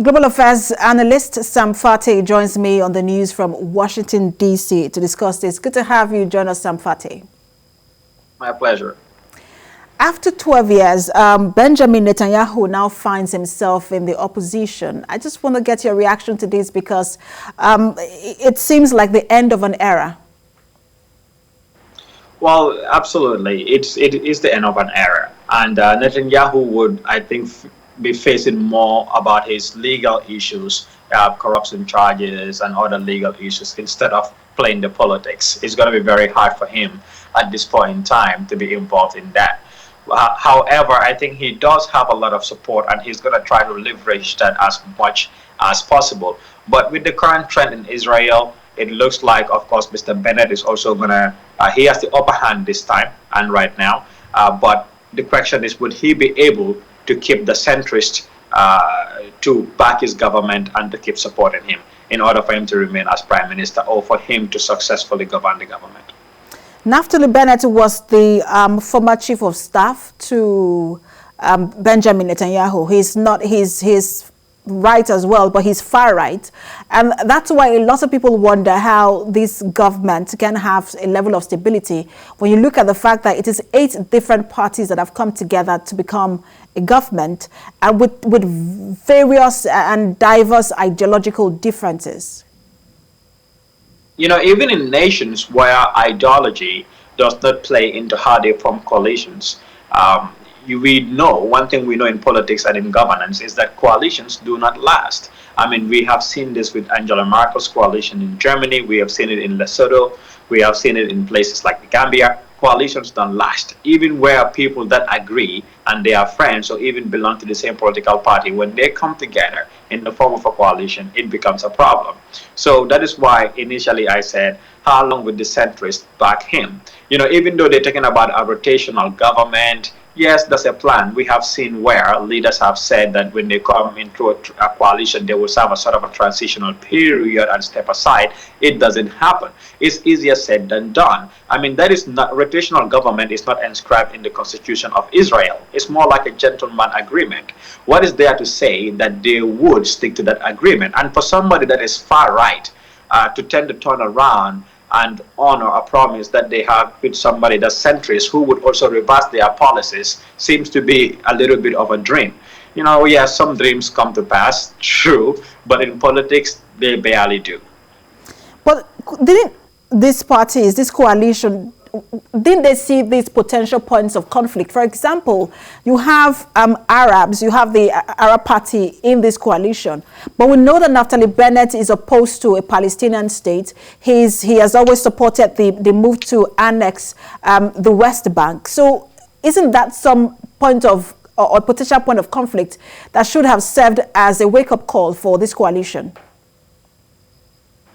Global Affairs analyst Sam Phatey joins me on the news from Washington, D.C. to discuss this. Good to have you join us, Sam Phatey. My pleasure. After 12 years, Benjamin Netayahu now finds himself in the opposition. I just want to get your reaction to this because it seems like the end of an era. Well, absolutely. It is the end of an era. And Netanyahu would, I think, be facing more about his legal issues, corruption charges and other legal issues instead of playing the politics. It's going to be very hard for him at this point in time to be involved in that. However, I think he does have a lot of support and he's going to try to leverage that as much as possible. But with the current trend in Israel, it looks like, of course, Mr. Bennett is also going to, he has the upper hand this time and right now. But the question is, would he be able to keep the centrist to back his government and to keep supporting him in order for him to remain as prime minister or for him to successfully govern the government? Naftali Bennett was the former chief of staff to Benjamin Netanyahu. He's not his right as well, but he's far right. And that's why a lot of people wonder how this government can have a level of stability when you look at the fact that it is 8 different parties that have come together to become a government and with various and diverse ideological differences. You know, even in nations where ideology does not play into how they form coalitions, we know, one thing we know in politics and in governance is that coalitions do not last. I mean, we have seen this with Angela Merkel's coalition in Germany. We have seen it in Lesotho. We have seen it in places like the Gambia. Coalitions don't last. Even where people that agree and they are friends or even belong to the same political party, when they come together in the form of a coalition, it becomes a problem. So that is why initially I said, how long would the centrists back him? You know, even though they're talking about a rotational government, yes, that's a plan. We have seen where leaders have said that when they come into a coalition, they will have a sort of a transitional period and step aside. It doesn't happen. It's easier said than done. I mean, that is not, rotational government is not inscribed in the Constitution of Israel. It's more like a gentleman agreement. What is there to say that they would stick to that agreement? And for somebody that is far right to tend to turn around and honor a promise that they have with somebody that's centrist who would also reverse their policies seems to be a little bit of a dream. You know, yeah, some dreams come to pass, true, but in politics, they barely do. But didn't these parties, this coalition, didn't they see these potential points of conflict? For example, you have Arabs, you have the Arab party in this coalition, but we know that Naftali Bennett is opposed to a Palestinian state. He has always supported the move to annex the West Bank. So isn't that some point of, or potential point of conflict that should have served as a wake-up call for this coalition?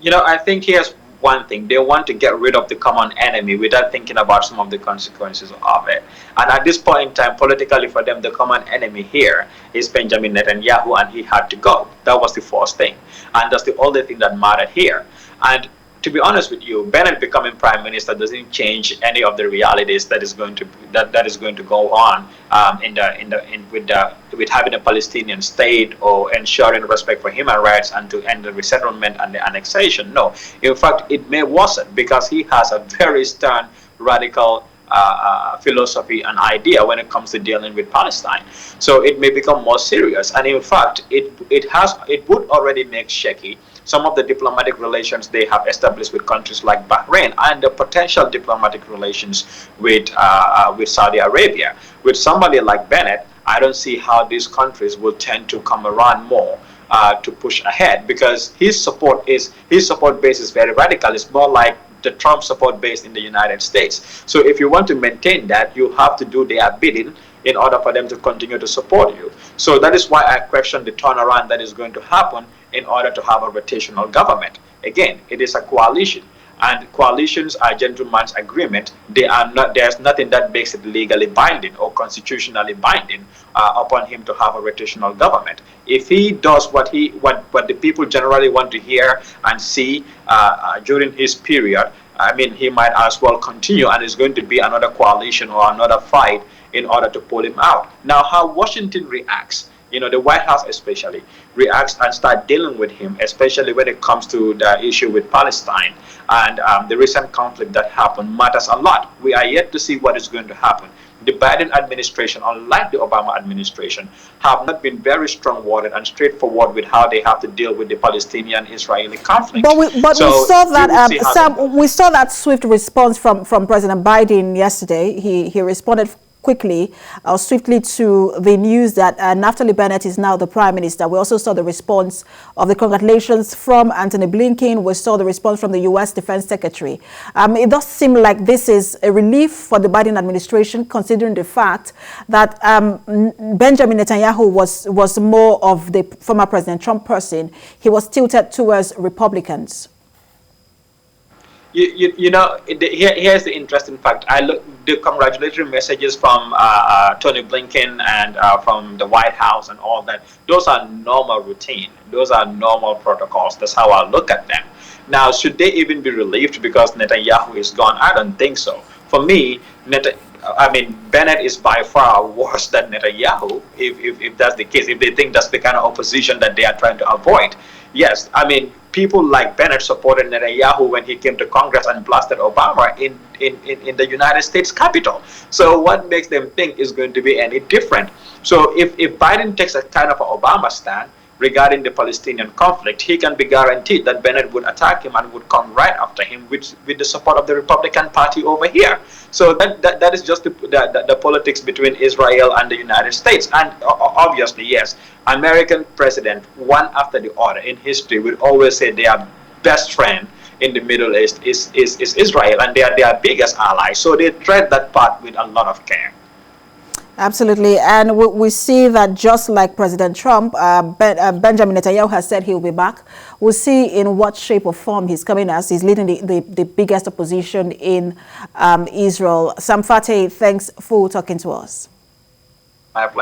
You know, I think here's one thing. They want to get rid of the common enemy without thinking about some of the consequences of it. And at this point in time, politically for them, the common enemy here is Benjamin Netanyahu, and he had to go. That was the first thing. And that's the only thing that mattered here. And to be honest with you, Bennett becoming prime minister doesn't change any of the realities that is going to go on with having a Palestinian state or ensuring respect for human rights and to end the resettlement and the annexation. No, in fact, it may worsen because he has a very stern, radical philosophy and idea when it comes to dealing with Palestine. So it may become more serious, and in fact, it would already make shaky some of the diplomatic relations they have established with countries like Bahrain and the potential diplomatic relations with Saudi Arabia. With somebody like Bennett, I don't see how these countries will tend to come around more to push ahead, because his support base is very radical. It's more like the Trump support base in the United States. So if you want to maintain that, you have to do their bidding in order for them to continue to support you. So that is why I question the turnaround that is going to happen in order to have a rotational government. Again, it is a coalition, and coalitions are gentlemen's agreement. They are not. There's nothing that makes it legally binding or constitutionally binding upon him to have a rotational government. If he does what the people generally want to hear and see during his period, I mean, he might as well continue, and it's going to be another coalition or another fight in order to pull him out. Now, how Washington reacts the White House especially reacts and start dealing with him, especially when it comes to the issue with Palestine and the recent conflict that happened matters a lot. We are yet to see what is going to happen. The Biden administration, unlike the Obama administration, have not been very strong-worded and straightforward with how they have to deal with the Palestinian-Israeli conflict. But we saw that swift response from President Biden yesterday. He responded quickly or swiftly to the news that Naftali Bennett is now the prime minister. We also saw the response of the congratulations from Antony Blinken. We saw the response from the U.S. Defense Secretary. It does seem like this is a relief for the Biden administration, considering the fact that Benjamin Netanyahu was more of the former President Trump person. He was tilted towards Republicans. Here's the interesting fact. I look the congratulatory messages from Tony Blinken and from the White House and all that. Those are normal routine. Those are normal protocols. That's how I look at them. Now, should they even be relieved because Netanyahu is gone? I don't think so. For me, Bennett is by far worse than Netanyahu, if that's the case, if they think that's the kind of opposition that they are trying to avoid. Yes, people like Bennett supported Netayahu when he came to Congress and blasted Obama in the United States Capitol. So what makes them think is going to be any different? So if Biden takes a kind of an Obama stand regarding the Palestinian conflict, he can be guaranteed that Bennett would attack him and would come right after him with the support of the Republican Party over here. So that is just the politics between Israel and the United States. And obviously, yes, American president, one after the other in history, would always say their best friend in the Middle East is Israel, and they are their biggest ally. So they tread that path with a lot of care. Absolutely. And we see that just like President Trump, Benjamin Netanyahu has said he will be back. We'll see in what shape or form he's coming as. He's leading the biggest opposition in Israel. Sam Phatey, thanks for talking to us.